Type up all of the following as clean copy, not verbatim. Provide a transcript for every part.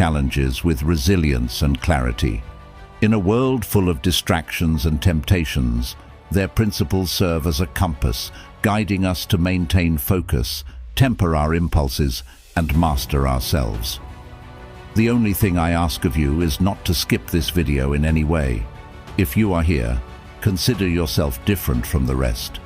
challenges with resilience and clarity. In a world full of distractions and temptations, their principles serve as a compass, guiding us to maintain focus, temper our impulses, and master ourselves. The only thing I ask of you is not to skip this video in any way. If you are here, consider yourself different from the rest.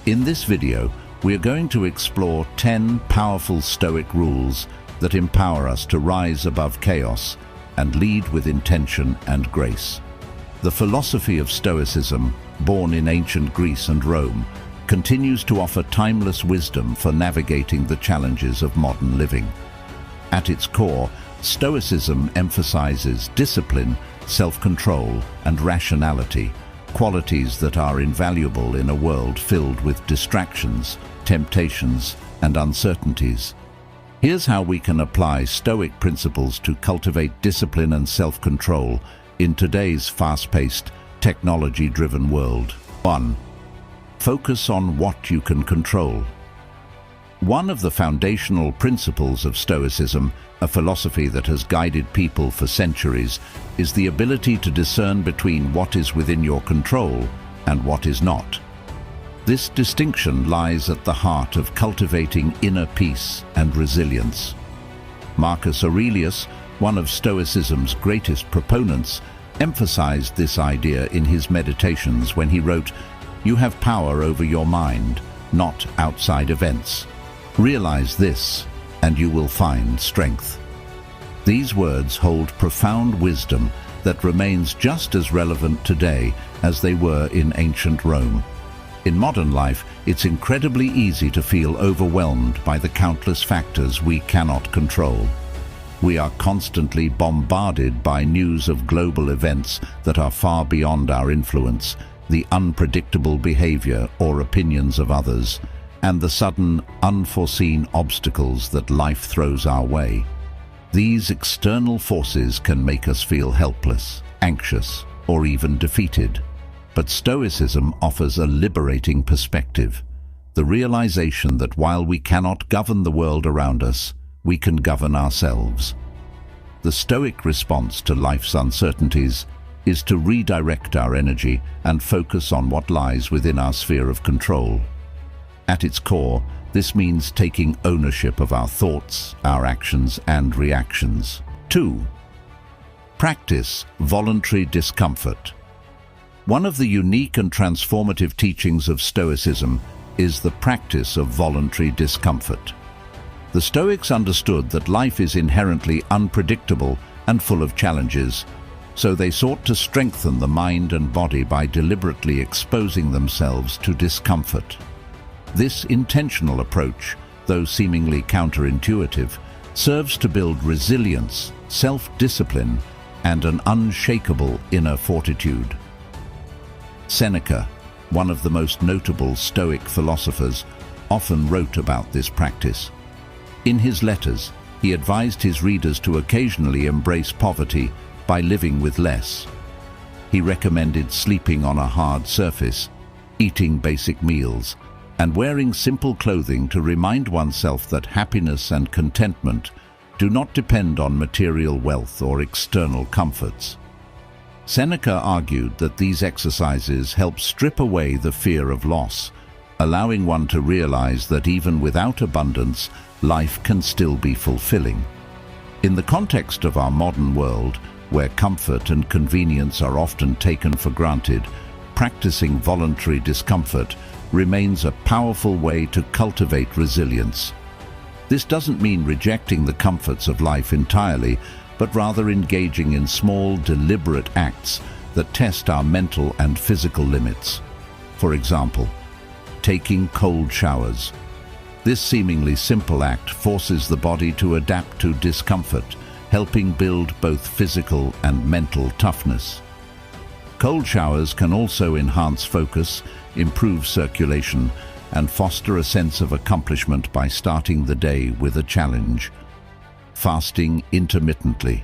In this video, we are going to explore 10 powerful Stoic rules that empower us to rise above chaos and lead with intention and grace. The philosophy of Stoicism, born in ancient Greece and Rome, continues to offer timeless wisdom for navigating the challenges of modern living. At its core, Stoicism emphasizes discipline, self-control, and rationality, qualities that are invaluable in a world filled with distractions, temptations, and uncertainties. Here's how we can apply Stoic principles to cultivate discipline and self-control in today's fast-paced, technology-driven world. 1. Focus on what you can control. One of the foundational principles of Stoicism, a philosophy that has guided people for centuries, is the ability to discern between what is within your control and what is not. This distinction lies at the heart of cultivating inner peace and resilience. Marcus Aurelius, one of Stoicism's greatest proponents, emphasized this idea in his Meditations when he wrote, "You have power over your mind, not outside events. Realize this, and you will find strength." These words hold profound wisdom that remains just as relevant today as they were in ancient Rome. In modern life, it's incredibly easy to feel overwhelmed by the countless factors we cannot control. We are constantly bombarded by news of global events that are far beyond our influence, the unpredictable behavior or opinions of others, and the sudden, unforeseen obstacles that life throws our way. These external forces can make us feel helpless, anxious, or even defeated. But Stoicism offers a liberating perspective, the realization that while we cannot govern the world around us, we can govern ourselves. The Stoic response to life's uncertainties is to redirect our energy and focus on what lies within our sphere of control. At its core, this means taking ownership of our thoughts, our actions, and reactions. 2. Practice voluntary discomfort. One of the unique and transformative teachings of Stoicism is the practice of voluntary discomfort. The Stoics understood that life is inherently unpredictable and full of challenges, so they sought to strengthen the mind and body by deliberately exposing themselves to discomfort. This intentional approach, though seemingly counterintuitive, serves to build resilience, self-discipline, and an unshakable inner fortitude. Seneca, one of the most notable Stoic philosophers, often wrote about this practice. In his letters, he advised his readers to occasionally embrace poverty by living with less. He recommended sleeping on a hard surface, eating basic meals, and wearing simple clothing to remind oneself that happiness and contentment do not depend on material wealth or external comforts. Seneca argued that these exercises help strip away the fear of loss, allowing one to realize that even without abundance, life can still be fulfilling. In the context of our modern world, where comfort and convenience are often taken for granted, practicing voluntary discomfort remains a powerful way to cultivate resilience. This doesn't mean rejecting the comforts of life entirely, but rather engaging in small, deliberate acts that test our mental and physical limits. For example, taking cold showers. This seemingly simple act forces the body to adapt to discomfort, helping build both physical and mental toughness. Cold showers can also enhance focus, improve circulation, and foster a sense of accomplishment by starting the day with a challenge. Fasting intermittently.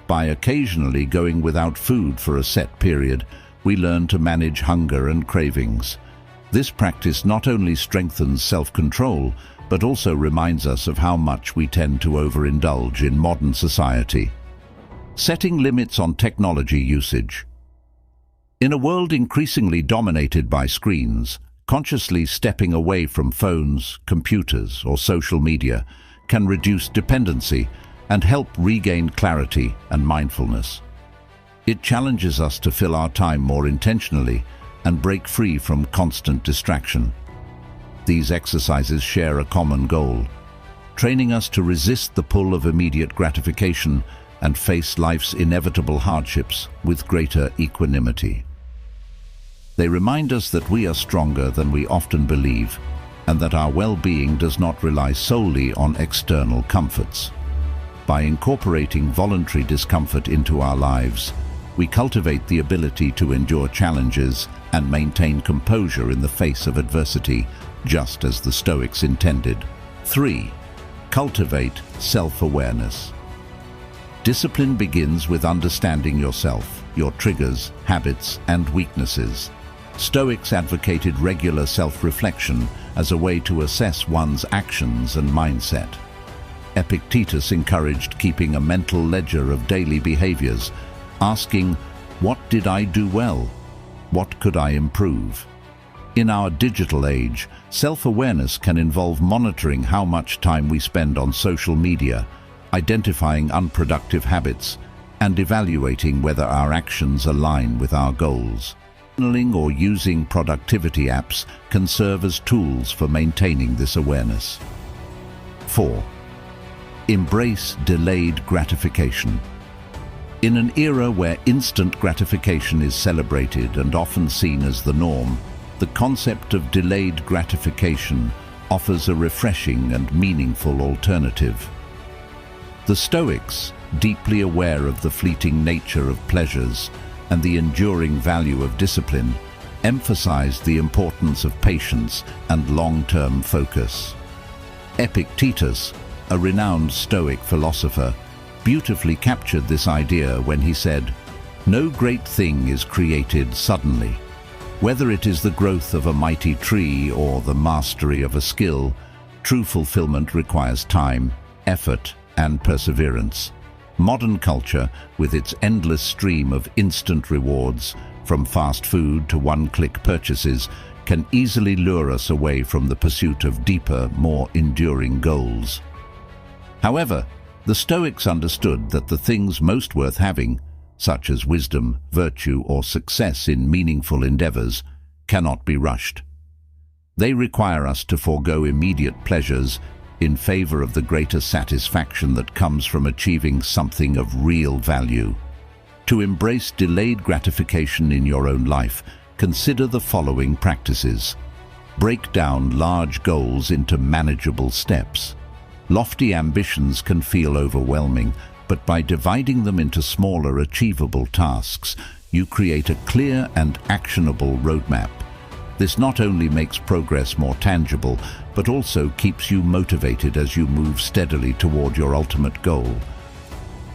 By occasionally going without food for a set period, we learn to manage hunger and cravings. This practice not only strengthens self-control, but also reminds us of how much we tend to overindulge in modern society. Setting limits on technology usage. In a world increasingly dominated by screens, consciously stepping away from phones, computers, or social media can reduce dependency and help regain clarity and mindfulness. It challenges us to fill our time more intentionally and break free from constant distraction. These exercises share a common goal, training us to resist the pull of immediate gratification and face life's inevitable hardships with greater equanimity. They remind us that we are stronger than we often believe, and that our well-being does not rely solely on external comforts. By incorporating voluntary discomfort into our lives, we cultivate the ability to endure challenges and maintain composure in the face of adversity, just as the Stoics intended. 3. Cultivate self-awareness. Discipline begins with understanding yourself, your triggers, habits, and weaknesses. Stoics advocated regular self-reflection as a way to assess one's actions and mindset. Epictetus encouraged keeping a mental ledger of daily behaviors, asking, "What did I do well? What could I improve?" In our digital age, self-awareness can involve monitoring how much time we spend on social media, identifying unproductive habits, and evaluating whether our actions align with our goals. Journaling or using productivity apps can serve as tools for maintaining this awareness. 4. Embrace delayed gratification. In an era where instant gratification is celebrated and often seen as the norm, the concept of delayed gratification offers a refreshing and meaningful alternative. The Stoics, deeply aware of the fleeting nature of pleasures and the enduring value of discipline, emphasized the importance of patience and long-term focus. Epictetus, a renowned Stoic philosopher, beautifully captured this idea when he said, "No great thing is created suddenly. Whether it is the growth of a mighty tree or the mastery of a skill, true fulfillment requires time, effort, and perseverance." Modern culture, with its endless stream of instant rewards, from fast food to one-click purchases, can easily lure us away from the pursuit of deeper, more enduring goals. However, the Stoics understood that the things most worth having, such as wisdom, virtue, or success in meaningful endeavors, cannot be rushed. They require us to forego immediate pleasures in favor of the greater satisfaction that comes from achieving something of real value. To embrace delayed gratification in your own life, consider the following practices. Break down large goals into manageable steps. Lofty ambitions can feel overwhelming, but by dividing them into smaller, achievable tasks, you create a clear and actionable roadmap. This not only makes progress more tangible, but also keeps you motivated as you move steadily toward your ultimate goal.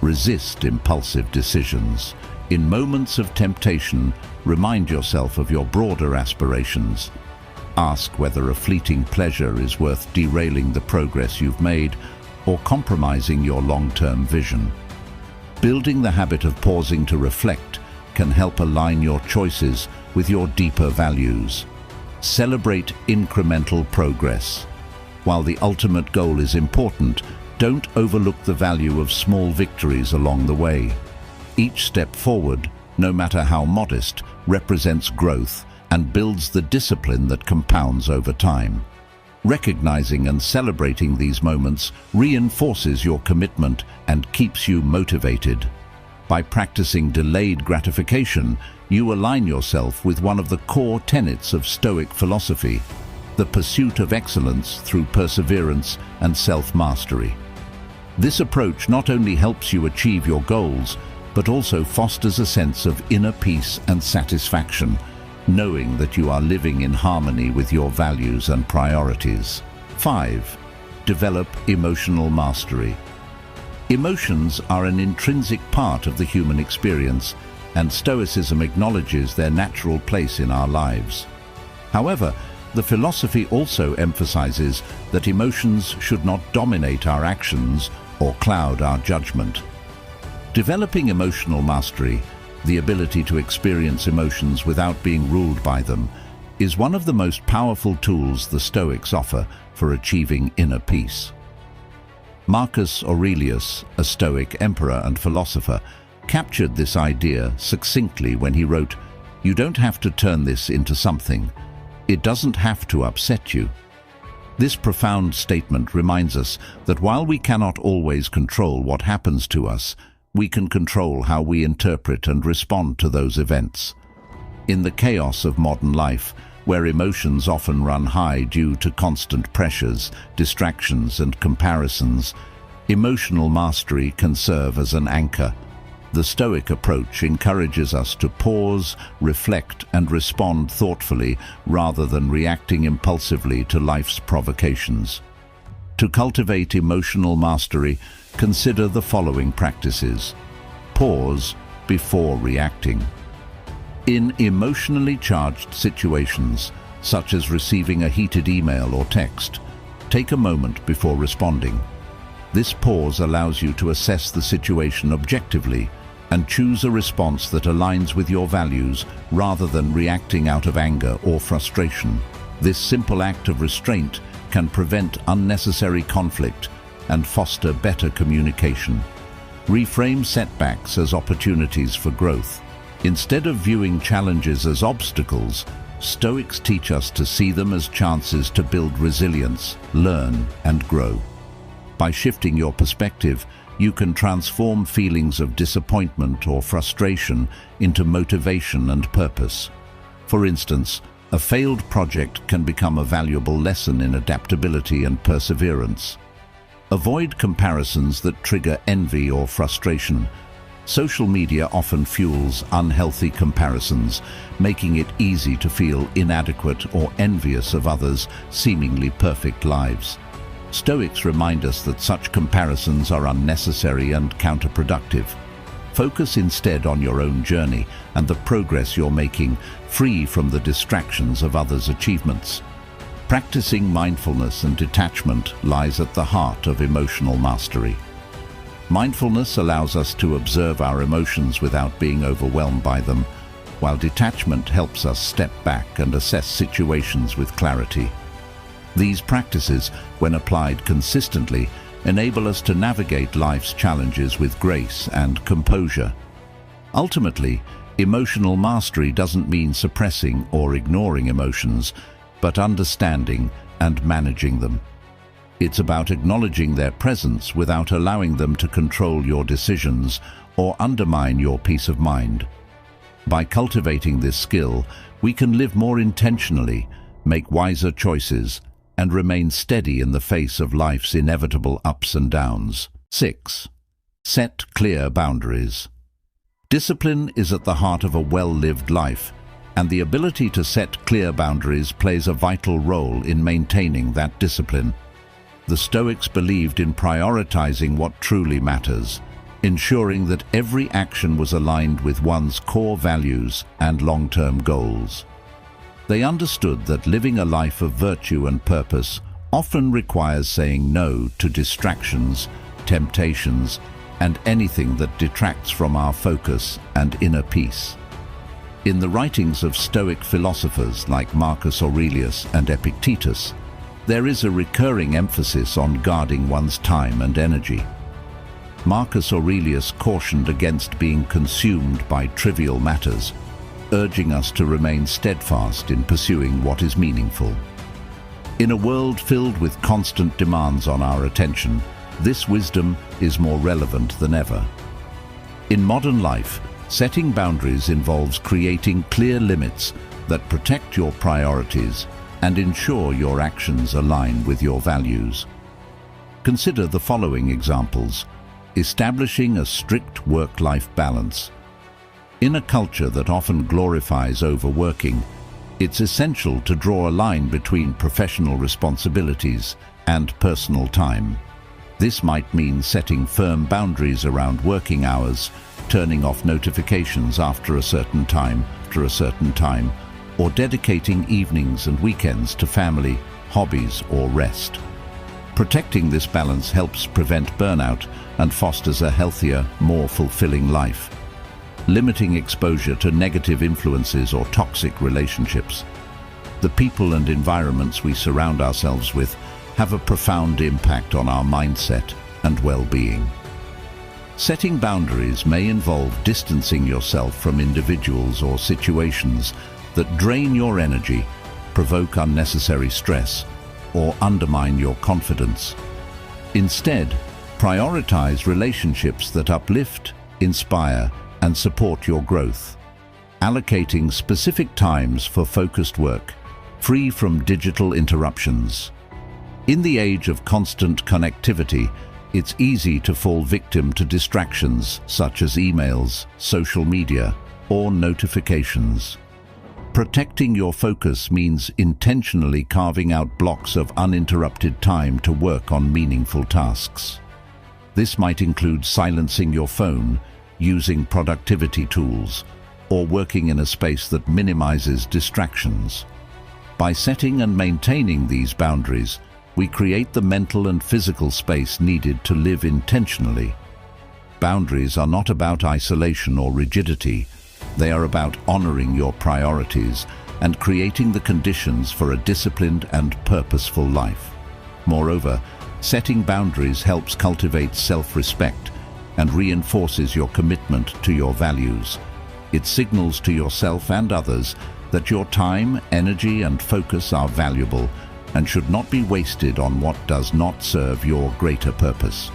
Resist impulsive decisions. In moments of temptation, remind yourself of your broader aspirations. Ask whether a fleeting pleasure is worth derailing the progress you've made or compromising your long-term vision. Building the habit of pausing to reflect can help align your choices with your deeper values. Celebrate incremental progress. While the ultimate goal is important, don't overlook the value of small victories along the way. Each step forward, no matter how modest, represents growth and builds the discipline that compounds over time. Recognizing and celebrating these moments reinforces your commitment and keeps you motivated. By practicing delayed gratification, you align yourself with one of the core tenets of Stoic philosophy, the pursuit of excellence through perseverance and self-mastery. This approach not only helps you achieve your goals, but also fosters a sense of inner peace and satisfaction, knowing that you are living in harmony with your values and priorities. 5. Develop emotional mastery. Emotions are an intrinsic part of the human experience, and Stoicism acknowledges their natural place in our lives. However, The philosophy also emphasizes that emotions should not dominate our actions or cloud our judgment. Developing emotional mastery, the ability to experience emotions without being ruled by them, is one of the most powerful tools the Stoics offer for achieving inner peace. Marcus Aurelius, a Stoic emperor and philosopher, captured this idea succinctly when he wrote, "You don't have to turn this into something. It doesn't have to upset you." This profound statement reminds us that while we cannot always control what happens to us, we can control how we interpret and respond to those events. In the chaos of modern life, where emotions often run high due to constant pressures, distractions, and comparisons, emotional mastery can serve as an anchor. The Stoic approach encourages us to pause, reflect, and respond thoughtfully rather than reacting impulsively to life's provocations. To cultivate emotional mastery, consider the following practices. Pause before reacting. In emotionally charged situations, such as receiving a heated email or text, take a moment before responding. This pause allows you to assess the situation objectively and choose a response that aligns with your values rather than reacting out of anger or frustration. This simple act of restraint can prevent unnecessary conflict and foster better communication. Reframe setbacks as opportunities for growth. Instead of viewing challenges as obstacles, Stoics teach us to see them as chances to build resilience, learn, and grow. By shifting your perspective, you can transform feelings of disappointment or frustration into motivation and purpose. For instance, a failed project can become a valuable lesson in adaptability and perseverance. Avoid comparisons that trigger envy or frustration. Social media often fuels unhealthy comparisons, making it easy to feel inadequate or envious of others' seemingly perfect lives. Stoics remind us that such comparisons are unnecessary and counterproductive. Focus instead on your own journey and the progress you're making, free from the distractions of others' achievements. Practicing mindfulness and detachment lies at the heart of emotional mastery. Mindfulness allows us to observe our emotions without being overwhelmed by them, while detachment helps us step back and assess situations with clarity. These practices, when applied consistently, enable us to navigate life's challenges with grace and composure. Ultimately, emotional mastery doesn't mean suppressing or ignoring emotions, but understanding and managing them. It's about acknowledging their presence without allowing them to control your decisions or undermine your peace of mind. By cultivating this skill, we can live more intentionally, make wiser choices, and remain steady in the face of life's inevitable ups and downs. 6. Set clear boundaries. Discipline is at the heart of a well-lived life, and the ability to set clear boundaries plays a vital role in maintaining that discipline. The Stoics believed in prioritizing what truly matters, ensuring that every action was aligned with one's core values and long-term goals. They understood that living a life of virtue and purpose often requires saying no to distractions, temptations, and anything that detracts from our focus and inner peace. In the writings of Stoic philosophers like Marcus Aurelius and Epictetus, there is a recurring emphasis on guarding one's time and energy. Marcus Aurelius cautioned against being consumed by trivial matters, urging us to remain steadfast in pursuing what is meaningful. In a world filled with constant demands on our attention, this wisdom is more relevant than ever. In modern life, setting boundaries involves creating clear limits that protect your priorities and ensure your actions align with your values. Consider the following examples. Establishing a strict work-life balance. In a culture that often glorifies overworking, it's essential to draw a line between professional responsibilities and personal time. This might mean setting firm boundaries around working hours, turning off notifications after a certain time, or dedicating evenings and weekends to family, hobbies, or rest. Protecting this balance helps prevent burnout and fosters a healthier, more fulfilling life. Limiting exposure to negative influences or toxic relationships. The people and environments we surround ourselves with have a profound impact on our mindset and well-being. Setting boundaries may involve distancing yourself from individuals or situations that drain your energy, provoke unnecessary stress, or undermine your confidence. Instead, prioritize relationships that uplift, inspire, and support your growth. Allocating specific times for focused work, free from digital interruptions. In the age of constant connectivity, it's easy to fall victim to distractions such as emails, social media, or notifications. Protecting your focus means intentionally carving out blocks of uninterrupted time to work on meaningful tasks. This might include silencing your phone, using productivity tools, or working in a space that minimizes distractions. By setting and maintaining these boundaries, we create the mental and physical space needed to live intentionally. Boundaries are not about isolation or rigidity. They are about honoring your priorities and creating the conditions for a disciplined and purposeful life. Moreover, setting boundaries helps cultivate self-respect and reinforces your commitment to your values. It signals to yourself and others that your time, energy, and focus are valuable and should not be wasted on what does not serve your greater purpose.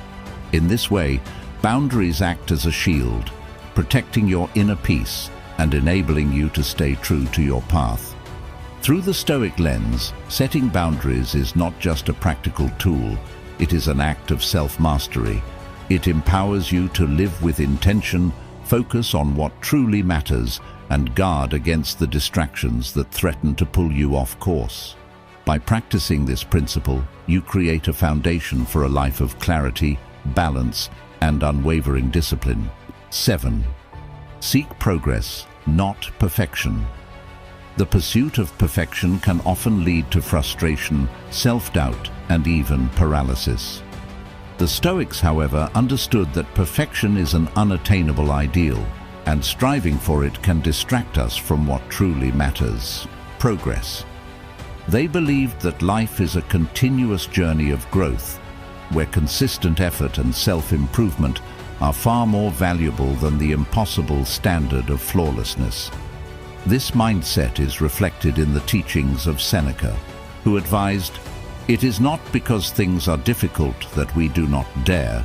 In this way, boundaries act as a shield, protecting your inner peace and enabling you to stay true to your path. Through the Stoic lens, setting boundaries is not just a practical tool, it is an act of self-mastery. It empowers you to live with intention, focus on what truly matters, and guard against the distractions that threaten to pull you off course. By practicing this principle, you create a foundation for a life of clarity, balance, and unwavering discipline. 7. Seek progress, not perfection. The pursuit of perfection can often lead to frustration, self-doubt, and even paralysis. The Stoics, however, understood that perfection is an unattainable ideal, and striving for it can distract us from what truly matters: progress. They believed that life is a continuous journey of growth, where consistent effort and self-improvement are far more valuable than the impossible standard of flawlessness. This mindset is reflected in the teachings of Seneca, who advised, "It is not because things are difficult that we do not dare.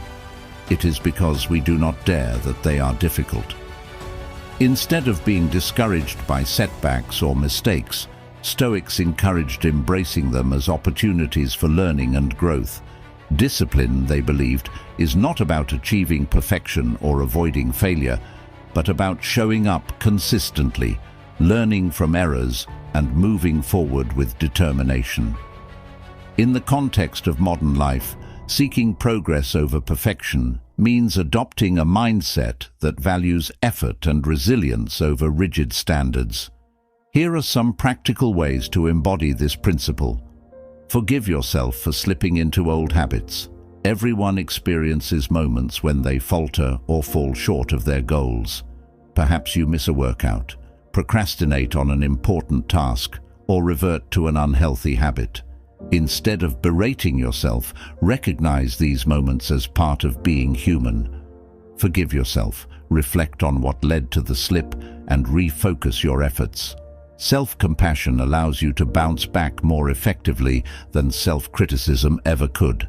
It is because we do not dare that they are difficult." Instead of being discouraged by setbacks or mistakes, Stoics encouraged embracing them as opportunities for learning and growth. Discipline, they believed, is not about achieving perfection or avoiding failure, but about showing up consistently, learning from errors, and moving forward with determination. In the context of modern life, seeking progress over perfection means adopting a mindset that values effort and resilience over rigid standards. Here are some practical ways to embody this principle. Forgive yourself for slipping into old habits. Everyone experiences moments when they falter or fall short of their goals. Perhaps you miss a workout, procrastinate on an important task, or revert to an unhealthy habit. Instead of berating yourself, recognize these moments as part of being human. Forgive yourself, reflect on what led to the slip, and refocus your efforts. Self-compassion allows you to bounce back more effectively than self-criticism ever could.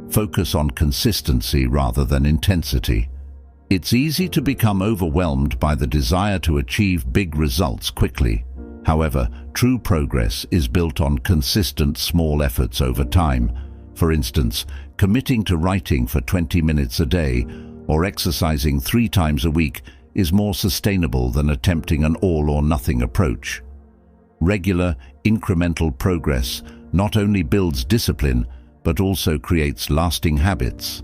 Focus on consistency rather than intensity. It's easy to become overwhelmed by the desire to achieve big results quickly. However, true progress is built on consistent small efforts over time. For instance, committing to writing for 20 minutes a day or exercising 3 times a week is more sustainable than attempting an all-or-nothing approach. Regular, incremental progress not only builds discipline, but also creates lasting habits.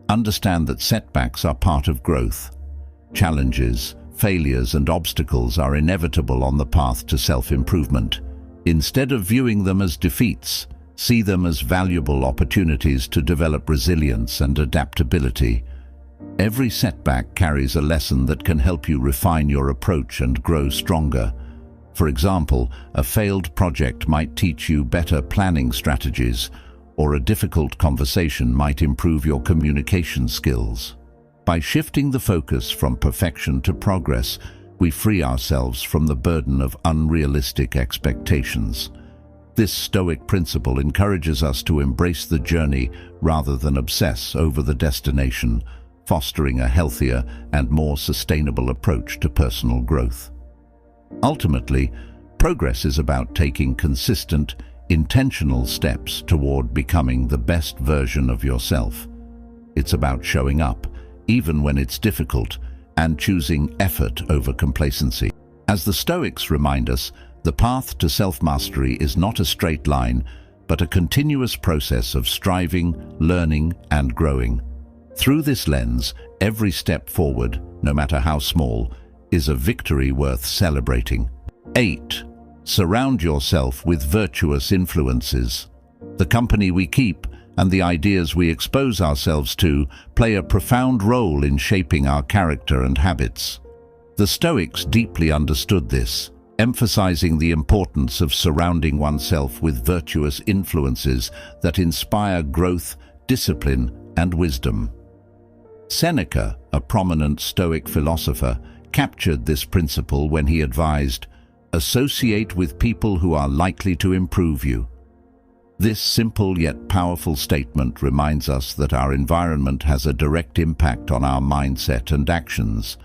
Understand that setbacks are part of growth. Challenges, failures and obstacles are inevitable on the path to self-improvement. Instead of viewing them as defeats, see them as valuable opportunities to develop resilience and adaptability. Every setback carries a lesson that can help you refine your approach and grow stronger. For example, a failed project might teach you better planning strategies, or a difficult conversation might improve your communication skills. By shifting the focus from perfection to progress, we free ourselves from the burden of unrealistic expectations. This Stoic principle encourages us to embrace the journey rather than obsess over the destination, fostering a healthier and more sustainable approach to personal growth. Ultimately, progress is about taking consistent, intentional steps toward becoming the best version of yourself. It's about showing up, even when it's difficult, and choosing effort over complacency. As the Stoics remind us, the path to self-mastery is not a straight line, but a continuous process of striving, learning, and growing. Through this lens, every step forward, no matter how small, is a victory worth celebrating. 8. Surround yourself with virtuous influences. The company we keep and the ideas we expose ourselves to play a profound role in shaping our character and habits. The Stoics deeply understood this, emphasizing the importance of surrounding oneself with virtuous influences that inspire growth, discipline, and wisdom. Seneca, a prominent Stoic philosopher, captured this principle when he advised, "Associate with people who are likely to improve you." This simple yet powerful statement reminds us that our environment has a direct impact on our mindset and actions,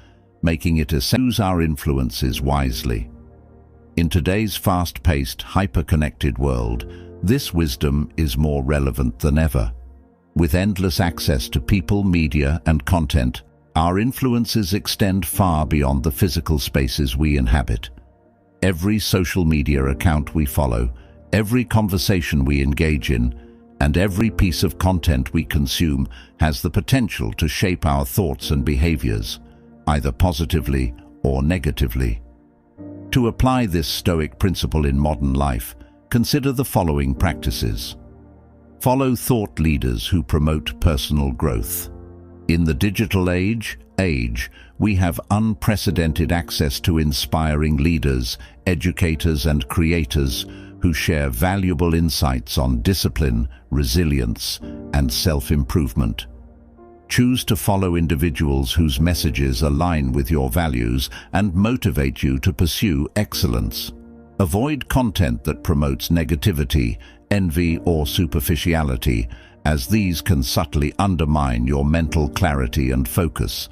making it essential to use our influences wisely. In today's fast-paced, hyper-connected world, this wisdom is more relevant than ever. With endless access to people, media, and content, our influences extend far beyond the physical spaces we inhabit. Every social media account we follow, every conversation we engage in, and every piece of content we consume has the potential to shape our thoughts and behaviors, either positively or negatively. To apply this Stoic principle in modern life, consider the following practices. Follow thought leaders who promote personal growth. In the digital age, we have unprecedented access to inspiring leaders, educators, and creators who share valuable insights on discipline, resilience, and self-improvement. Choose to follow individuals whose messages align with your values and motivate you to pursue excellence. Avoid content that promotes negativity, envy, or superficiality, as these can subtly undermine your mental clarity and focus.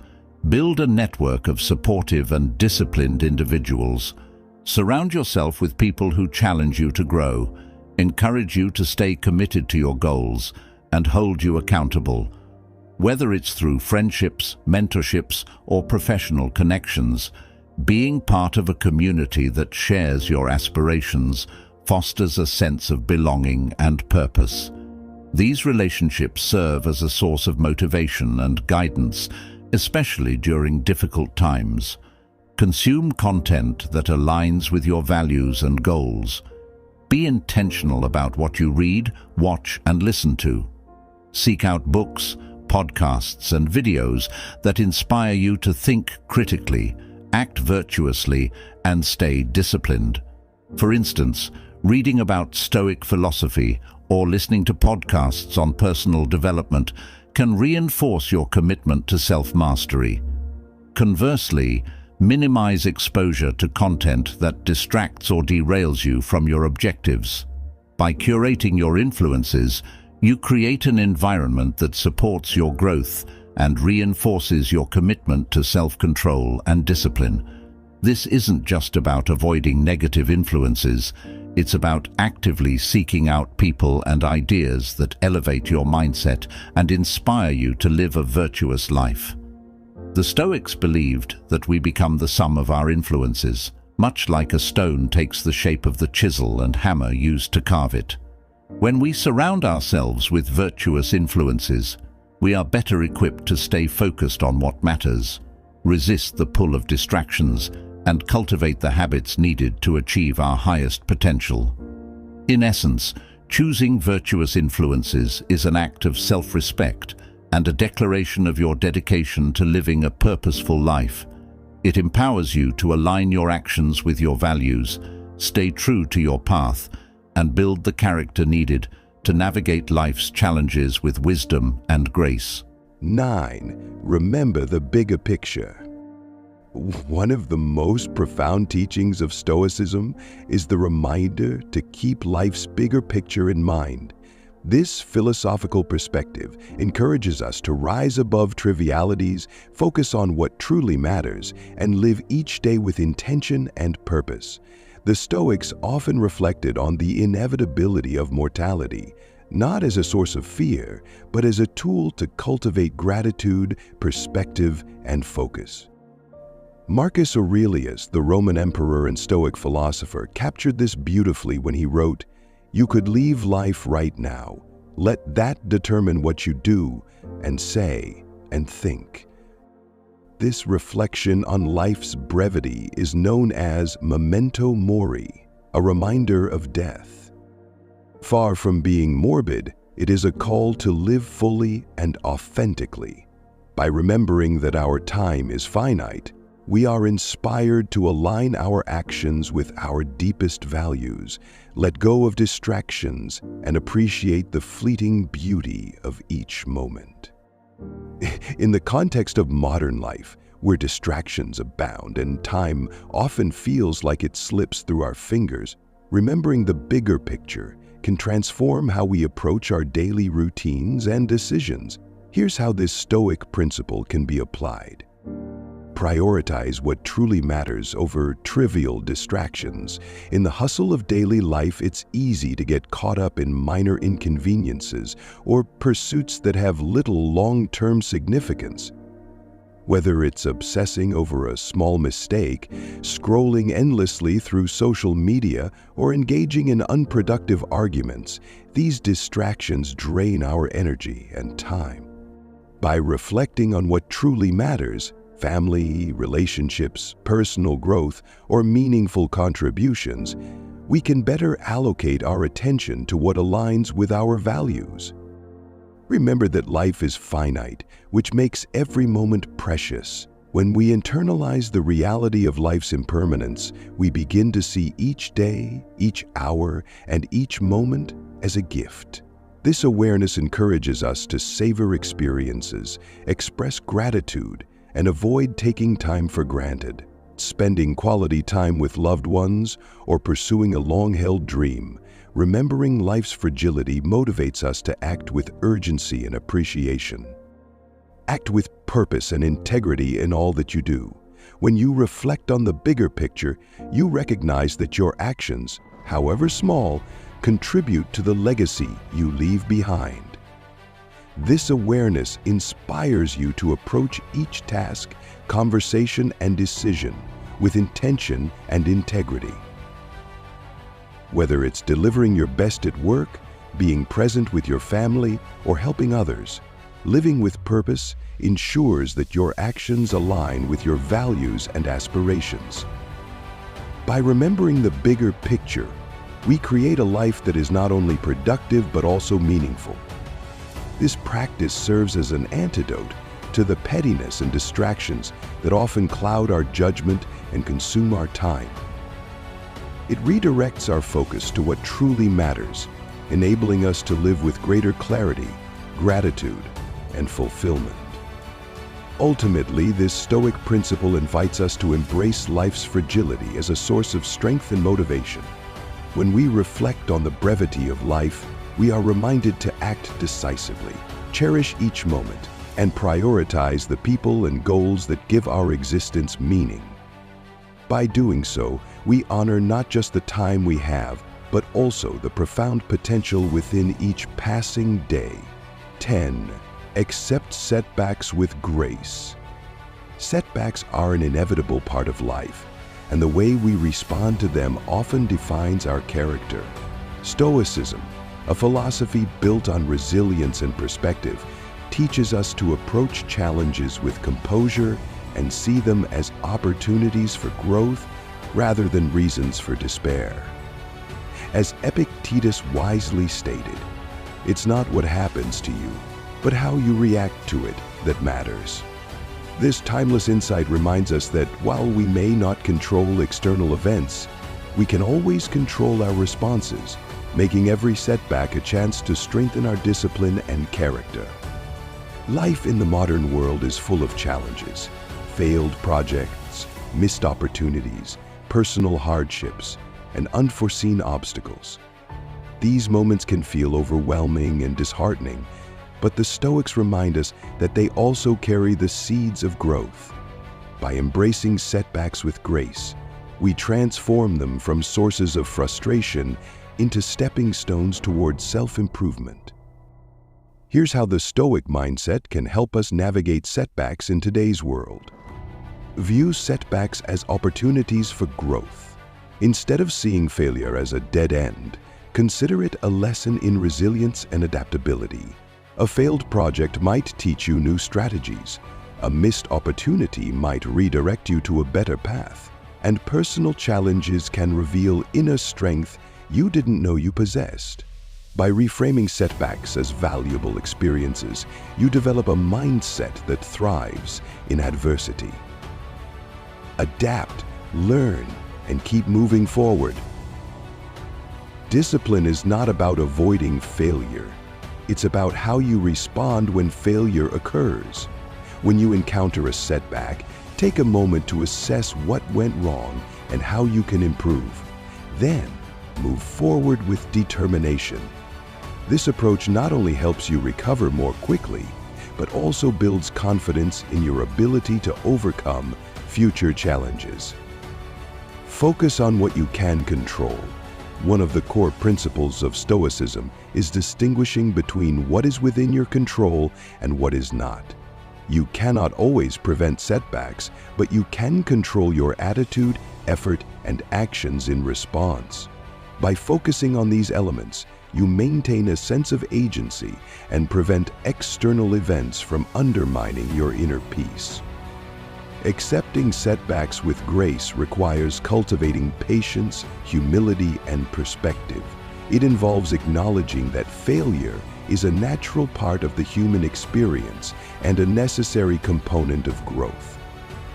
Build a network of supportive and disciplined individuals. Surround yourself with people who challenge you to grow, encourage you to stay committed to your goals, and hold you accountable. Whether it's through friendships, mentorships, or professional connections, being part of a community that shares your aspirations fosters a sense of belonging and purpose. These relationships serve as a source of motivation and guidance, especially during difficult times. Consume content that aligns with your values and goals. Be intentional about what you read, watch, and listen to. Seek out books, podcasts, and videos that inspire you to think critically, act virtuously, and stay disciplined. For instance, reading about Stoic philosophy or listening to podcasts on personal development can reinforce your commitment to self-mastery. Conversely, minimize exposure to content that distracts or derails you from your objectives. By curating your influences, you create an environment that supports your growth and reinforces your commitment to self-control and discipline. This isn't just about avoiding negative influences. It's about actively seeking out people and ideas that elevate your mindset and inspire you to live a virtuous life. The Stoics believed that we become the sum of our influences, much like a stone takes the shape of the chisel and hammer used to carve it. When we surround ourselves with virtuous influences, we are better equipped to stay focused on what matters, resist the pull of distractions, and cultivate the habits needed to achieve our highest potential. In essence, choosing virtuous influences is an act of self-respect and a declaration of your dedication to living a purposeful life. It empowers you to align your actions with your values, stay true to your path, and build the character needed to navigate life's challenges with wisdom and grace. 9. Remember the bigger picture. One of the most profound teachings of Stoicism is the reminder to keep life's bigger picture in mind. This philosophical perspective encourages us to rise above trivialities, focus on what truly matters, and live each day with intention and purpose. The Stoics often reflected on the inevitability of mortality, not as a source of fear, but as a tool to cultivate gratitude, perspective, and focus. Marcus Aurelius, the Roman emperor and Stoic philosopher, captured this beautifully when he wrote, "You could leave life right now. Let that determine what you do and say and think." This reflection on life's brevity is known as memento mori, a reminder of death. Far from being morbid, it is a call to live fully and authentically. By remembering that our time is finite, we are inspired to align our actions with our deepest values, let go of distractions, and appreciate the fleeting beauty of each moment. In the context of modern life, where distractions abound and time often feels like it slips through our fingers, remembering the bigger picture can transform how we approach our daily routines and decisions. Here's how this Stoic principle can be applied. Prioritize what truly matters over trivial distractions. In the hustle of daily life, it's easy to get caught up in minor inconveniences or pursuits that have little long-term significance. Whether it's obsessing over a small mistake, scrolling endlessly through social media, or engaging in unproductive arguments, these distractions drain our energy and time. By reflecting on what truly matters, family, relationships, personal growth, or meaningful contributions, we can better allocate our attention to what aligns with our values. Remember that life is finite, which makes every moment precious. When we internalize the reality of life's impermanence, we begin to see each day, each hour, and each moment as a gift. This awareness encourages us to savor experiences, express gratitude, and avoid taking time for granted. Spending quality time with loved ones or pursuing a long-held dream, remembering life's fragility motivates us to act with urgency and appreciation. Act with purpose and integrity in all that you do. When you reflect on the bigger picture, you recognize that your actions, however small, contribute to the legacy you leave behind. This awareness inspires you to approach each task, conversation, and decision with intention and integrity. Whether it's delivering your best at work, being present with your family, or helping others, living with purpose ensures that your actions align with your values and aspirations. By remembering the bigger picture, we create a life that is not only productive but also meaningful. This practice serves as an antidote to the pettiness and distractions that often cloud our judgment and consume our time. It redirects our focus to what truly matters, enabling us to live with greater clarity, gratitude, and fulfillment. Ultimately, this Stoic principle invites us to embrace life's fragility as a source of strength and motivation. When we reflect on the brevity of life, we are reminded to act decisively, cherish each moment, and prioritize the people and goals that give our existence meaning. By doing so, we honor not just the time we have, but also the profound potential within each passing day. 10. Accept setbacks with grace. Setbacks are an inevitable part of life, and the way we respond to them often defines our character. Stoicism, a philosophy built on resilience and perspective, teaches us to approach challenges with composure, and see them as opportunities for growth rather than reasons for despair. As Epictetus wisely stated, it's not what happens to you, but how you react to it that matters. This timeless insight reminds us that while we may not control external events, we can always control our responses, making every setback a chance to strengthen our discipline and character. Life in the modern world is full of challenges, failed projects, missed opportunities, personal hardships, and unforeseen obstacles. These moments can feel overwhelming and disheartening, but the Stoics remind us that they also carry the seeds of growth. By embracing setbacks with grace, we transform them from sources of frustration into stepping stones towards self-improvement. Here's how the Stoic mindset can help us navigate setbacks in today's world. View setbacks as opportunities for growth. Instead of seeing failure as a dead end, consider it a lesson in resilience and adaptability. A failed project might teach you new strategies. A missed opportunity might redirect you to a better path. And personal challenges can reveal inner strength you didn't know you possessed. By reframing setbacks as valuable experiences, you develop a mindset that thrives in adversity. Adapt, learn, and keep moving forward. Discipline is not about avoiding failure. It's about how you respond when failure occurs. When you encounter a setback, take a moment to assess what went wrong and how you can improve. Then, move forward with determination. This approach not only helps you recover more quickly, but also builds confidence in your ability to overcome future challenges. Focus on what you can control. One of the core principles of Stoicism is distinguishing between what is within your control and what is not. You cannot always prevent setbacks, but you can control your attitude, effort, and actions in response. By focusing on these elements, you maintain a sense of agency and prevent external events from undermining your inner peace. Accepting setbacks with grace requires cultivating patience, humility, and perspective. It involves acknowledging that failure is a natural part of the human experience and a necessary component of growth.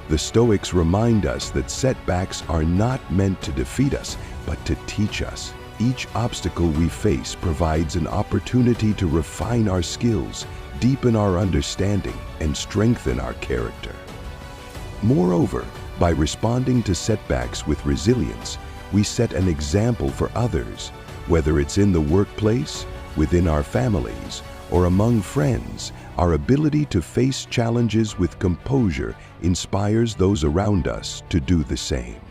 The Stoics remind us that setbacks are not meant to defeat us, but to teach us. Each obstacle we face provides an opportunity to refine our skills, deepen our understanding, and strengthen our character. Moreover, by responding to setbacks with resilience, we set an example for others, whether it's in the workplace, within our families, or among friends. Our ability to face challenges with composure inspires those around us to do the same.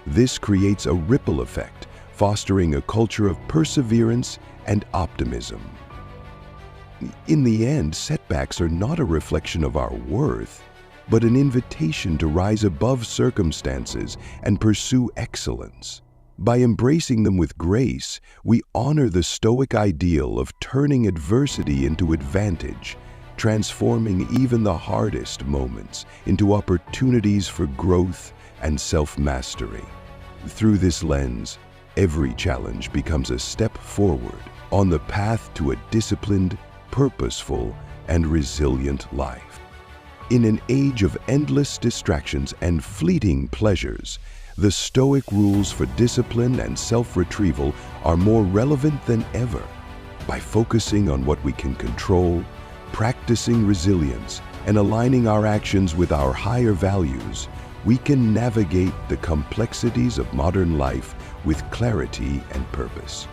This creates a ripple effect, fostering a culture of perseverance and optimism. In the end, setbacks are not a reflection of our worth, but an invitation to rise above circumstances and pursue excellence. By embracing them with grace, we honor the Stoic ideal of turning adversity into advantage, transforming even the hardest moments into opportunities for growth and self-mastery. Through this lens, every challenge becomes a step forward on the path to a disciplined, purposeful, and resilient life. In an age of endless distractions and fleeting pleasures, the Stoic rules for discipline and self-retrieval are more relevant than ever. By focusing on what we can control, practicing resilience, and aligning our actions with our higher values, we can navigate the complexities of modern life with clarity and purpose.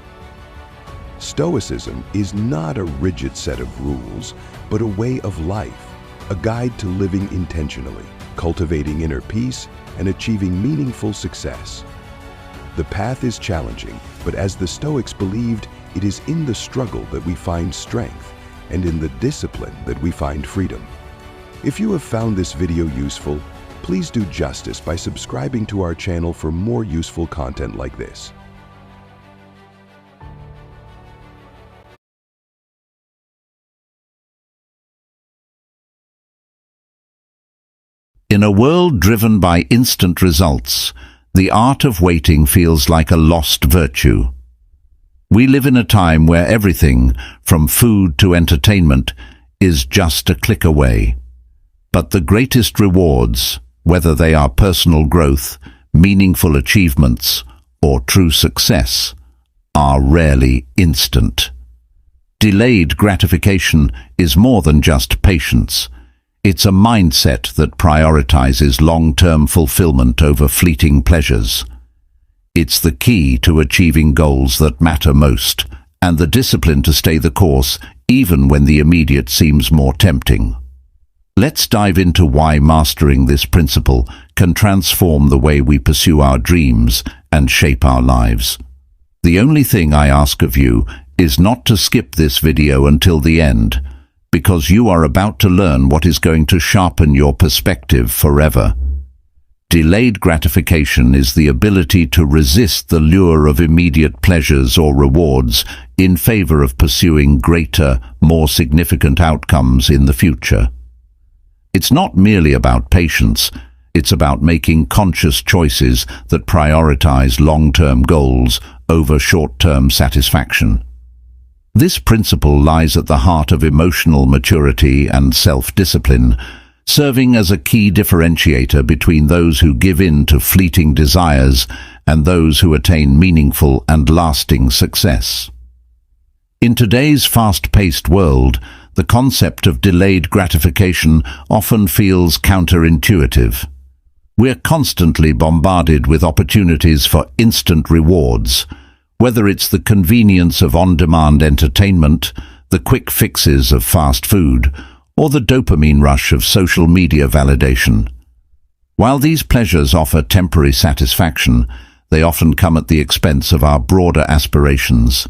Stoicism is not a rigid set of rules, but a way of life, a guide to living intentionally, cultivating inner peace, and achieving meaningful success. The path is challenging, but as the Stoics believed, it is in the struggle that we find strength, and in the discipline that we find freedom. If you have found this video useful, please do justice by subscribing to our channel for more useful content like this. In a world driven by instant results, the art of waiting feels like a lost virtue. We live in a time where everything, from food to entertainment, is just a click away. But the greatest rewards, whether they are personal growth, meaningful achievements, or true success, are rarely instant. Delayed gratification is more than just patience. It's a mindset that prioritizes long-term fulfillment over fleeting pleasures. It's the key to achieving goals that matter most, and the discipline to stay the course even when the immediate seems more tempting. Let's dive into why mastering this principle can transform the way we pursue our dreams and shape our lives. The only thing I ask of you is not to skip this video until the end, because you are about to learn what is going to sharpen your perspective forever. Delayed gratification is the ability to resist the lure of immediate pleasures or rewards in favor of pursuing greater, more significant outcomes in the future. It's not merely about patience, it's about making conscious choices that prioritize long-term goals over short-term satisfaction. This principle lies at the heart of emotional maturity and self-discipline, serving as a key differentiator between those who give in to fleeting desires and those who attain meaningful and lasting success. In today's fast-paced world, the concept of delayed gratification often feels counterintuitive. We're constantly bombarded with opportunities for instant rewards, whether it's the convenience of on-demand entertainment, the quick fixes of fast food, or the dopamine rush of social media validation. While these pleasures offer temporary satisfaction, they often come at the expense of our broader aspirations.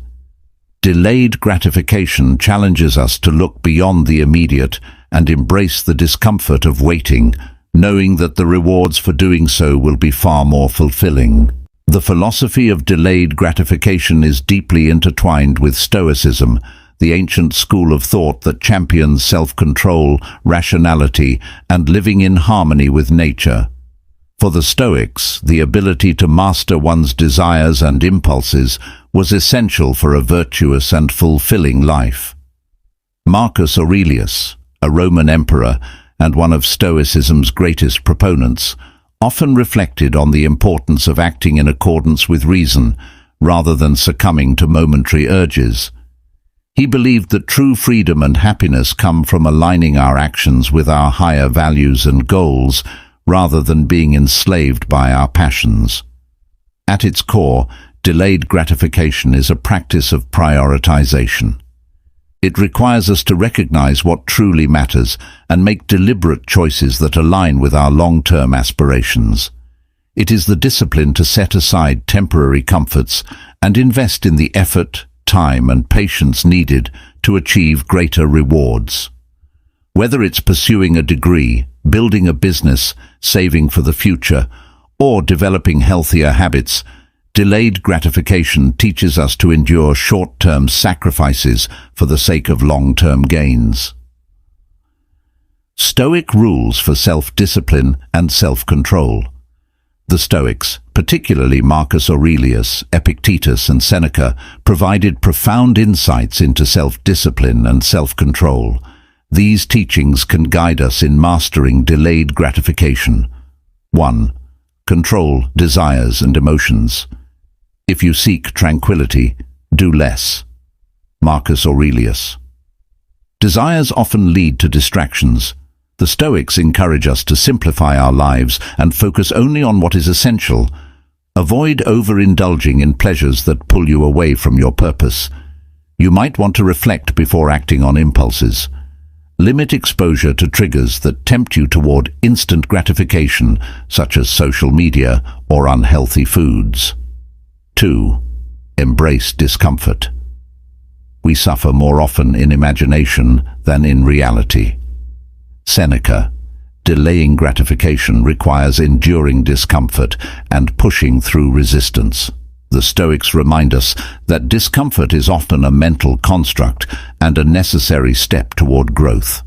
Delayed gratification challenges us to look beyond the immediate and embrace the discomfort of waiting, knowing that the rewards for doing so will be far more fulfilling. The philosophy of delayed gratification is deeply intertwined with Stoicism, the ancient school of thought that champions self-control, rationality, and living in harmony with nature. For the Stoics, the ability to master one's desires and impulses was essential for a virtuous and fulfilling life. Marcus Aurelius, a Roman emperor and one of Stoicism's greatest proponents, often reflected on the importance of acting in accordance with reason rather than succumbing to momentary urges. He believed that true freedom and happiness come from aligning our actions with our higher values and goals rather than being enslaved by our passions. At its core, delayed gratification is a practice of prioritization. It requires us to recognize what truly matters and make deliberate choices that align with our long-term aspirations. It is the discipline to set aside temporary comforts and invest in the effort, time, and patience needed to achieve greater rewards. Whether it's pursuing a degree, building a business, saving for the future, or developing healthier habits, delayed gratification teaches us to endure short-term sacrifices for the sake of long-term gains. Stoic rules for self-discipline and self-control. The Stoics, particularly Marcus Aurelius, Epictetus, and Seneca, provided profound insights into self-discipline and self-control. These teachings can guide us in mastering delayed gratification. 1. Control desires and emotions. If you seek tranquility, do less. Marcus Aurelius. Desires often lead to distractions. The Stoics encourage us to simplify our lives and focus only on what is essential. Avoid overindulging in pleasures that pull you away from your purpose. You might want to reflect before acting on impulses. Limit exposure to triggers that tempt you toward instant gratification, such as social media or unhealthy foods. 2. Embrace discomfort. We suffer more often in imagination than in reality. Seneca. Delaying gratification requires enduring discomfort and pushing through resistance. The Stoics remind us that discomfort is often a mental construct and a necessary step toward growth.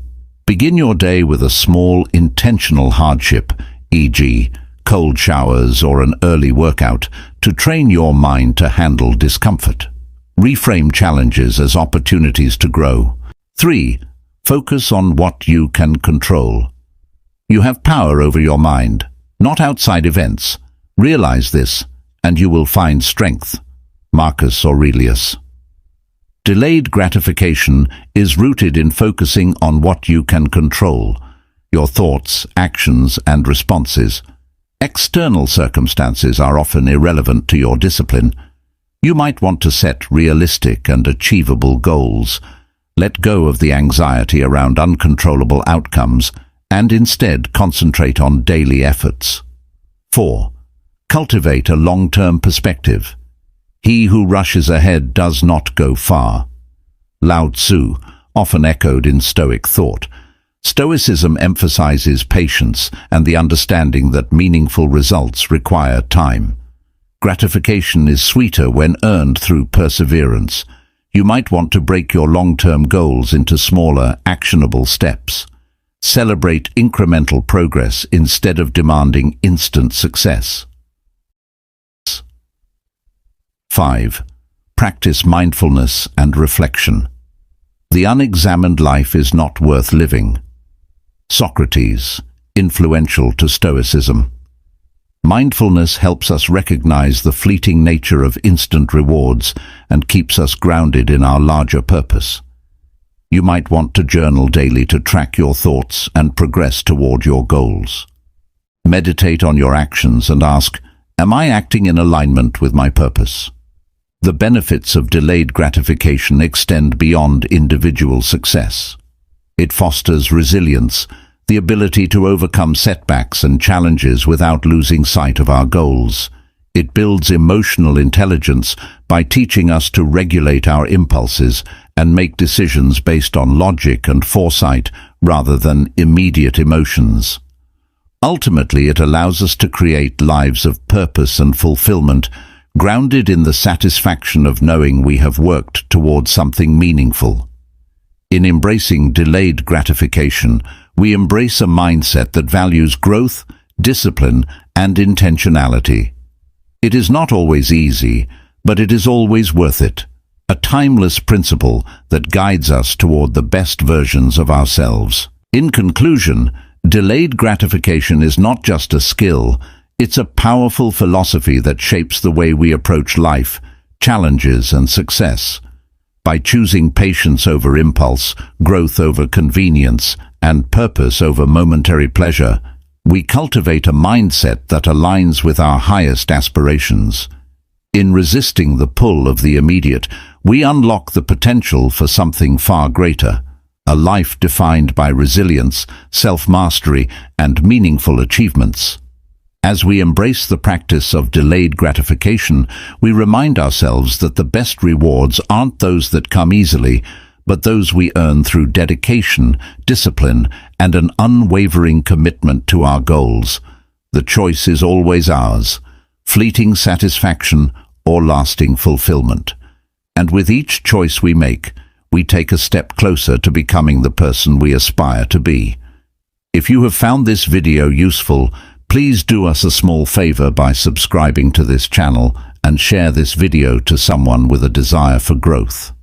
Begin your day with a small, intentional hardship, e.g., cold showers or an early workout, to train your mind to handle discomfort. Reframe challenges as opportunities to grow. 3. Focus on what you can control. You have power over your mind, not outside events. Realize this, and you will find strength. Marcus Aurelius. Delayed gratification is rooted in focusing on what you can control, your thoughts, actions, and responses. External circumstances are often irrelevant to your discipline. You might want to set realistic and achievable goals. Let go of the anxiety around uncontrollable outcomes and instead concentrate on daily efforts. 4. Cultivate a long-term perspective. He who rushes ahead does not go far. Lao Tzu, often echoed in Stoic thought. Stoicism emphasizes patience and the understanding that meaningful results require time. Gratification is sweeter when earned through perseverance. You might want to break your long-term goals into smaller, actionable steps. Celebrate incremental progress instead of demanding instant success. 5. Practice mindfulness and reflection. The unexamined life is not worth living. Socrates, influential to Stoicism. Mindfulness helps us recognize the fleeting nature of instant rewards and keeps us grounded in our larger purpose. You might want to journal daily to track your thoughts and progress toward your goals. Meditate on your actions and ask, am I acting in alignment with my purpose? The benefits of delayed gratification extend beyond individual success. It fosters resilience, the ability to overcome setbacks and challenges without losing sight of our goals. It builds emotional intelligence by teaching us to regulate our impulses and make decisions based on logic and foresight rather than immediate emotions. Ultimately, it allows us to create lives of purpose and fulfillment, grounded in the satisfaction of knowing we have worked towards something meaningful. In embracing delayed gratification, we embrace a mindset that values growth, discipline, and intentionality. It is not always easy, but it is always worth it. A timeless principle that guides us toward the best versions of ourselves. In conclusion, delayed gratification is not just a skill, it's a powerful philosophy that shapes the way we approach life, challenges, and success. By choosing patience over impulse, growth over convenience, and purpose over momentary pleasure, we cultivate a mindset that aligns with our highest aspirations. In resisting the pull of the immediate, we unlock the potential for something far greater, a life defined by resilience, self-mastery, and meaningful achievements. As we embrace the practice of delayed gratification, we remind ourselves that the best rewards aren't those that come easily, but those we earn through dedication, discipline, and an unwavering commitment to our goals. The choice is always ours, fleeting satisfaction or lasting fulfillment. And with each choice we make, we take a step closer to becoming the person we aspire to be. If you have found this video useful, please do us a small favor by subscribing to this channel and share this video to someone with a desire for growth.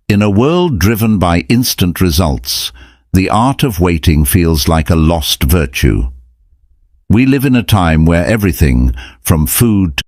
In a world driven by instant results, the art of waiting feels like a lost virtue. We live in a time where everything, from food to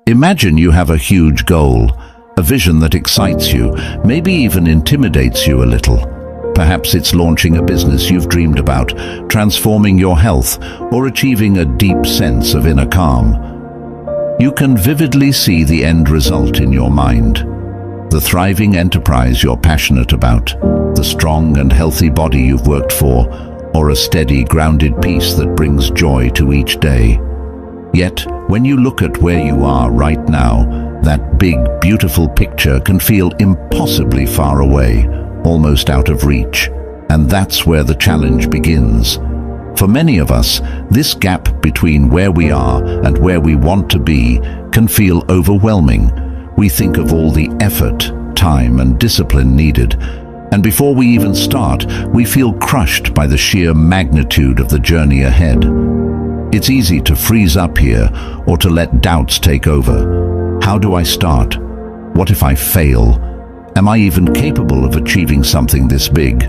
Imagine you have a huge goal, a vision that excites you, maybe even intimidates you a little. Perhaps it's launching a business you've dreamed about, transforming your health, or achieving a deep sense of inner calm. You can vividly see the end result in your mind. The thriving enterprise you're passionate about, the strong and healthy body you've worked for, or a steady, grounded peace that brings joy to each day. Yet, when you look at where you are right now, that big, beautiful picture can feel impossibly far away, almost out of reach. And that's where the challenge begins. For many of us, this gap between where we are and where we want to be can feel overwhelming. We think of all the effort, time, and discipline needed, and before we even start, we feel crushed by the sheer magnitude of the journey ahead. It's easy to freeze up here or to let doubts take over. How do I start? What if I fail? Am I even capable of achieving something this big?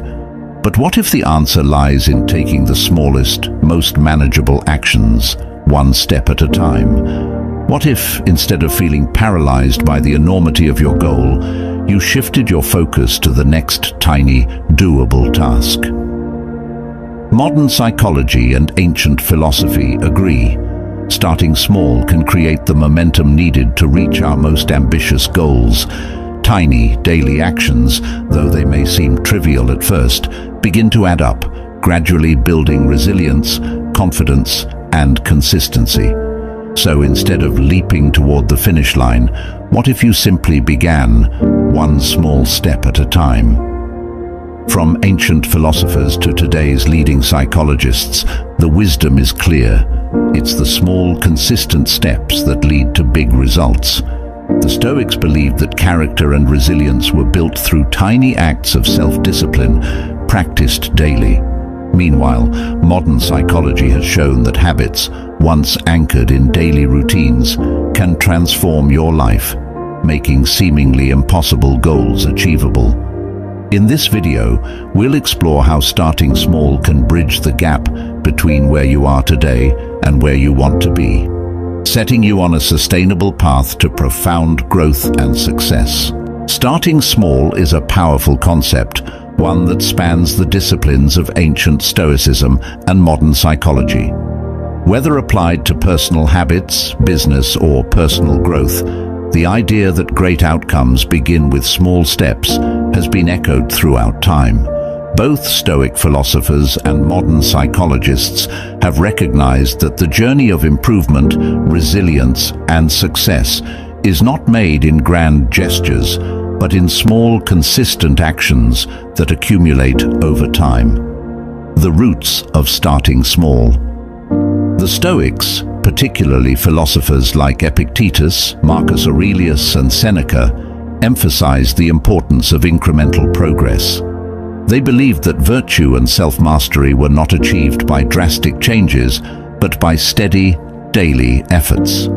But what if the answer lies in taking the smallest, most manageable actions, one step at a time? What if, instead of feeling paralyzed by the enormity of your goal, you shifted your focus to the next tiny, doable task? Modern psychology and ancient philosophy agree. Starting small can create the momentum needed to reach our most ambitious goals. Tiny, daily actions, though they may seem trivial at first, begin to add up, gradually building resilience, confidence, and consistency. So instead of leaping toward the finish line, what if you simply began one small step at a time? From ancient philosophers to today's leading psychologists, the wisdom is clear. It's the small, consistent steps that lead to big results. The Stoics believed that character and resilience were built through tiny acts of self-discipline, practiced daily. Meanwhile, modern psychology has shown that habits, once anchored in daily routines, can transform your life, making seemingly impossible goals achievable. In this video, we'll explore how starting small can bridge the gap between where you are today and where you want to be, setting you on a sustainable path to profound growth and success. Starting small is a powerful concept, one that spans the disciplines of ancient Stoicism and modern psychology. Whether applied to personal habits, business, or personal growth, the idea that great outcomes begin with small steps has been echoed throughout time. Both Stoic philosophers and modern psychologists have recognized that the journey of improvement, resilience, and success is not made in grand gestures, but in small, consistent actions that accumulate over time. The roots of starting small. The Stoics, particularly philosophers like Epictetus, Marcus Aurelius, and Seneca, emphasized the importance of incremental progress. They believed that virtue and self-mastery were not achieved by drastic changes, but by steady, daily efforts.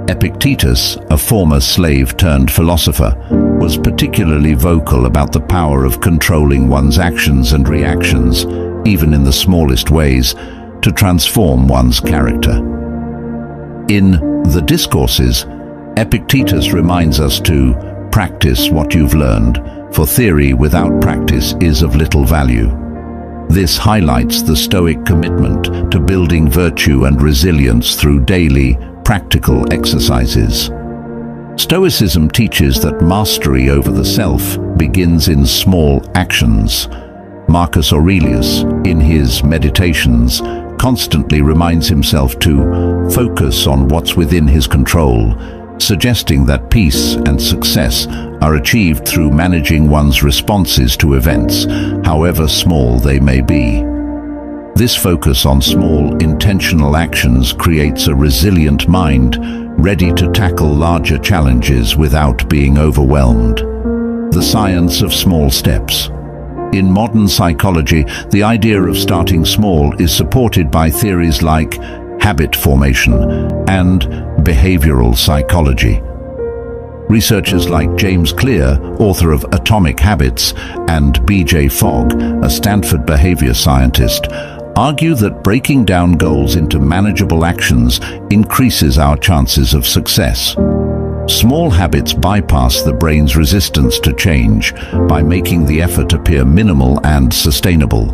Epictetus, a former slave-turned-philosopher, was particularly vocal about the power of controlling one's actions and reactions, even in the smallest ways, to transform one's character. In The Discourses, Epictetus reminds us to practice what you've learned, for theory without practice is of little value. This highlights the Stoic commitment to building virtue and resilience through daily, practical exercises. Stoicism teaches that mastery over the self begins in small actions. Marcus Aurelius, in his Meditations, constantly reminds himself to focus on what's within his control, suggesting that peace and success are achieved through managing one's responses to events, however small they may be. This focus on small, intentional actions creates a resilient mind, ready to tackle larger challenges without being overwhelmed. The science of small steps. In modern psychology, the idea of starting small is supported by theories like habit formation and behavioral psychology. Researchers like James Clear, author of Atomic Habits, and B.J. Fogg, a Stanford behavior scientist, argue that breaking down goals into manageable actions increases our chances of success. Small habits bypass the brain's resistance to change by making the effort appear minimal and sustainable.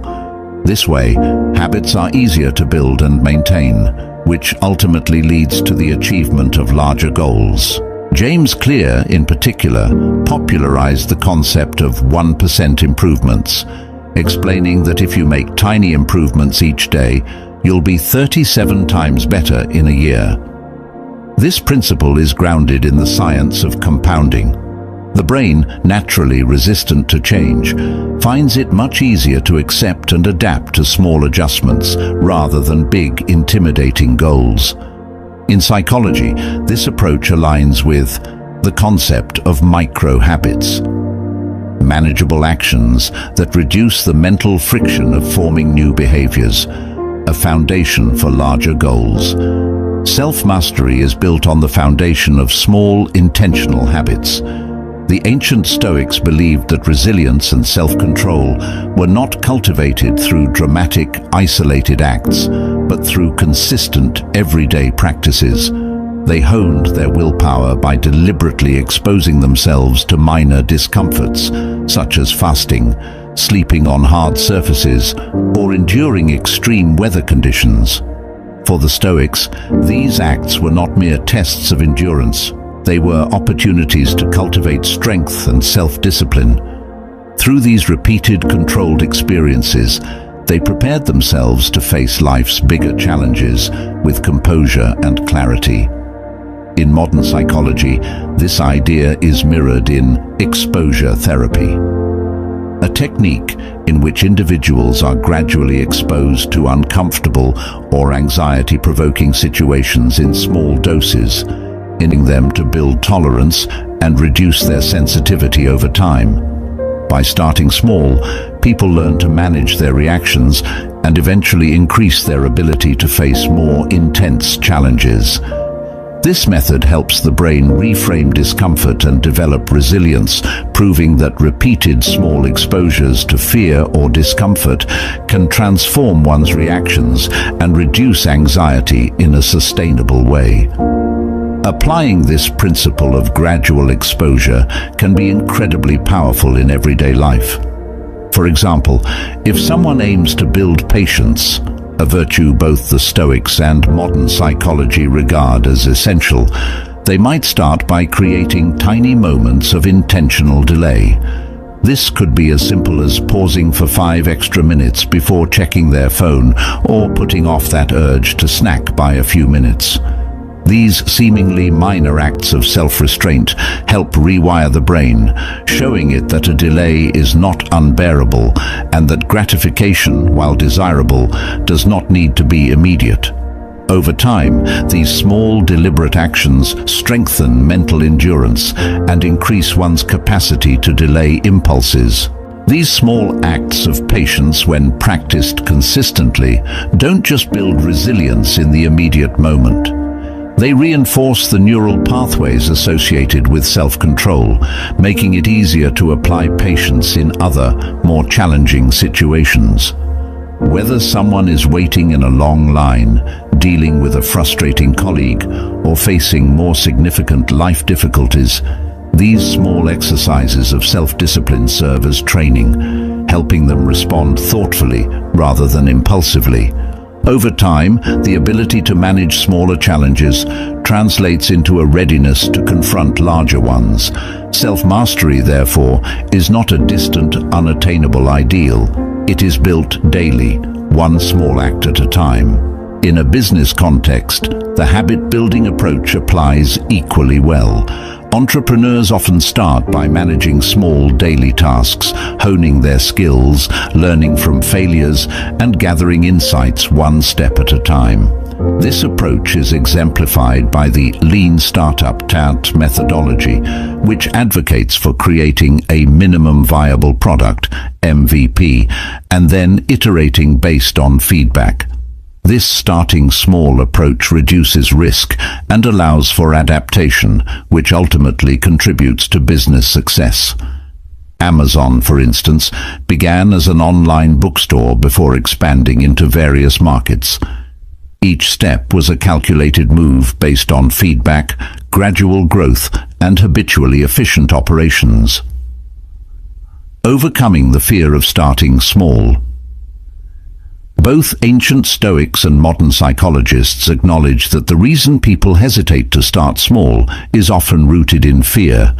This way, habits are easier to build and maintain, which ultimately leads to the achievement of larger goals. James Clear, in particular, popularized the concept of 1% improvements, explaining that if you make tiny improvements each day, you'll be 37 times better in a year. This principle is grounded in the science of compounding. The brain, naturally resistant to change, finds it much easier to accept and adapt to small adjustments rather than big, intimidating goals. In psychology, this approach aligns with the concept of micro-habits, manageable actions that reduce the mental friction of forming new behaviors, a foundation for larger goals. Self-mastery is built on the foundation of small, intentional habits. The ancient Stoics believed that resilience and self-control were not cultivated through dramatic, isolated acts, but through consistent, everyday practices. They honed their willpower by deliberately exposing themselves to minor discomforts, such as fasting, sleeping on hard surfaces, or enduring extreme weather conditions. For the Stoics, these acts were not mere tests of endurance. They were opportunities to cultivate strength and self-discipline. Through these repeated, controlled experiences, they prepared themselves to face life's bigger challenges with composure and clarity. In modern psychology, this idea is mirrored in exposure therapy, a technique in which individuals are gradually exposed to uncomfortable or anxiety-provoking situations in small doses, enabling them to build tolerance and reduce their sensitivity over time. By starting small, people learn to manage their reactions and eventually increase their ability to face more intense challenges. This method helps the brain reframe discomfort and develop resilience, proving that repeated small exposures to fear or discomfort can transform one's reactions and reduce anxiety in a sustainable way. Applying this principle of gradual exposure can be incredibly powerful in everyday life. For example, if someone aims to build patience, a virtue both the Stoics and modern psychology regard as essential, they might start by creating tiny moments of intentional delay. This could be as simple as pausing for 5 extra minutes before checking their phone or putting off that urge to snack by a few minutes. These seemingly minor acts of self-restraint help rewire the brain, showing it that a delay is not unbearable and that gratification, while desirable, does not need to be immediate. Over time, these small, deliberate actions strengthen mental endurance and increase one's capacity to delay impulses. These small acts of patience, when practiced consistently, don't just build resilience in the immediate moment. They reinforce the neural pathways associated with self-control, making it easier to apply patience in other, more challenging situations. Whether someone is waiting in a long line, dealing with a frustrating colleague, or facing more significant life difficulties, these small exercises of self-discipline serve as training, helping them respond thoughtfully rather than impulsively. Over time, the ability to manage smaller challenges translates into a readiness to confront larger ones. Self-mastery, therefore, is not a distant, unattainable ideal. It is built daily, one small act at a time. In a business context, the habit-building approach applies equally well. Entrepreneurs often start by managing small daily tasks, honing their skills, learning from failures, and gathering insights one step at a time. This approach is exemplified by the Lean Startup methodology, which advocates for creating a minimum viable product, MVP, and then iterating based on feedback. This starting small approach reduces risk and allows for adaptation, which ultimately contributes to business success. Amazon, for instance, began as an online bookstore before expanding into various markets. Each step was a calculated move based on feedback, gradual growth, and habitually efficient operations. Overcoming the fear of starting small. Both ancient Stoics and modern psychologists acknowledge that the reason people hesitate to start small is often rooted in fear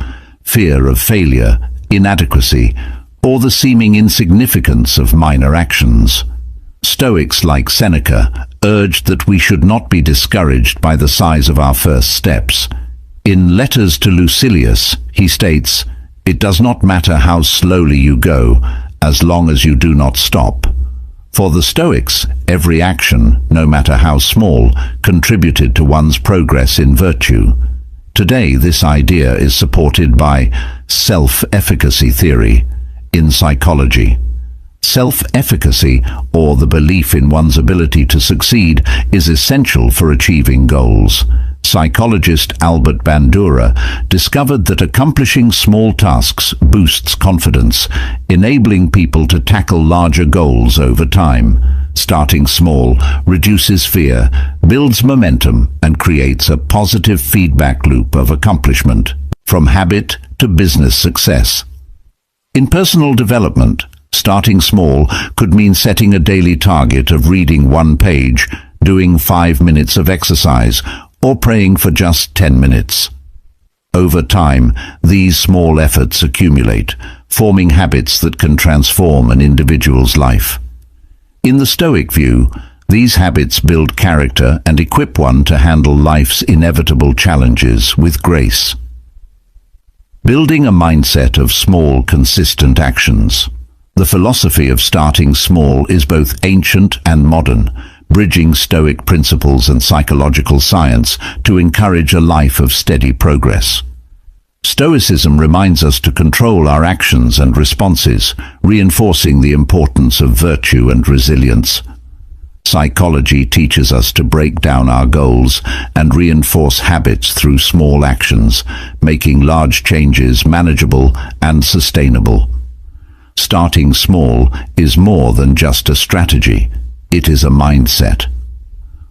of failure, inadequacy, or the seeming insignificance of minor actions. Stoics like Seneca urged that we should not be discouraged by the size of our first steps. In Letters to Lucilius, he states, "It does not matter how slowly you go, as long as you do not stop." For the Stoics, every action, no matter how small, contributed to one's progress in virtue. Today, this idea is supported by self-efficacy theory in psychology. Self-efficacy, or the belief in one's ability to succeed, is essential for achieving goals. Psychologist Albert Bandura discovered that accomplishing small tasks boosts confidence, enabling people to tackle larger goals over time. Starting small reduces fear, builds momentum, and creates a positive feedback loop of accomplishment, from habit to business success. In personal development, starting small could mean setting a daily target of reading 1 page, doing 5 minutes of exercise, or praying for just 10 minutes. Over time, these small efforts accumulate, forming habits that can transform an individual's life. In the Stoic view, these habits build character and equip one to handle life's inevitable challenges with grace. Building a mindset of small, consistent actions. The philosophy of starting small is both ancient and modern, bridging Stoic principles and psychological science to encourage a life of steady progress. Stoicism reminds us to control our actions and responses, reinforcing the importance of virtue and resilience. Psychology teaches us to break down our goals and reinforce habits through small actions, making large changes manageable and sustainable. Starting small is more than just a strategy. It is a mindset.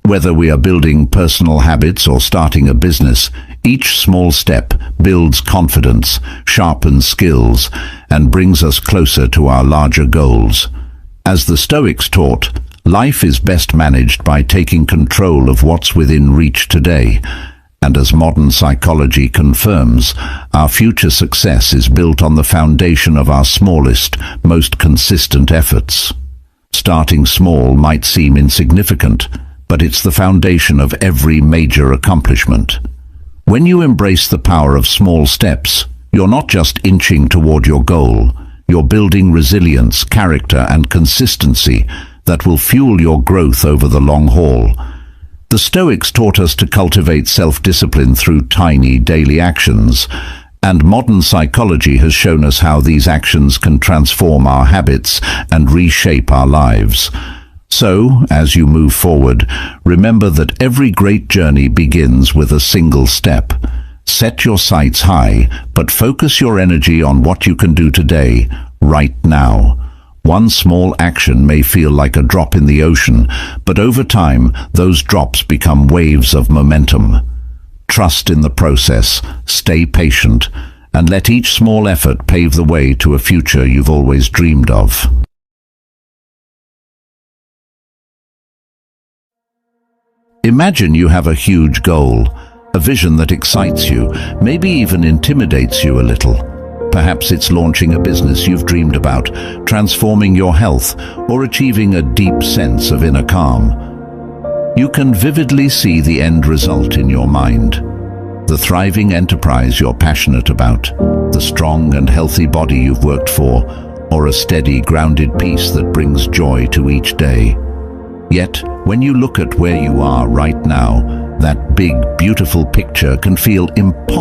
Whether we are building personal habits or starting a business, each small step builds confidence, sharpens skills, and brings us closer to our larger goals. As the Stoics taught, life is best managed by taking control of what's within reach today. And as modern psychology confirms, our future success is built on the foundation of our smallest, most consistent efforts. Starting small might seem insignificant, but it's the foundation of every major accomplishment. When you embrace the power of small steps, you're not just inching toward your goal, you're building resilience, character, and consistency that will fuel your growth over the long haul. The Stoics taught us to cultivate self-discipline through tiny daily actions, and modern psychology has shown us how these actions can transform our habits and reshape our lives. So, as you move forward, remember that every great journey begins with a single step. Set your sights high, but focus your energy on what you can do today, right now. One small action may feel like a drop in the ocean, but over time, those drops become waves of momentum. Trust in the process, stay patient, and let each small effort pave the way to a future you've always dreamed of. Imagine you have a huge goal, a vision that excites you, maybe even intimidates you a little. Perhaps it's launching a business you've dreamed about, transforming your health, or achieving a deep sense of inner calm. You can vividly see the end result in your mind. The thriving enterprise you're passionate about, the strong and healthy body you've worked for, or a steady, grounded peace that brings joy to each day. Yet, When you look at where you are right now, that big, beautiful picture can feel impossible.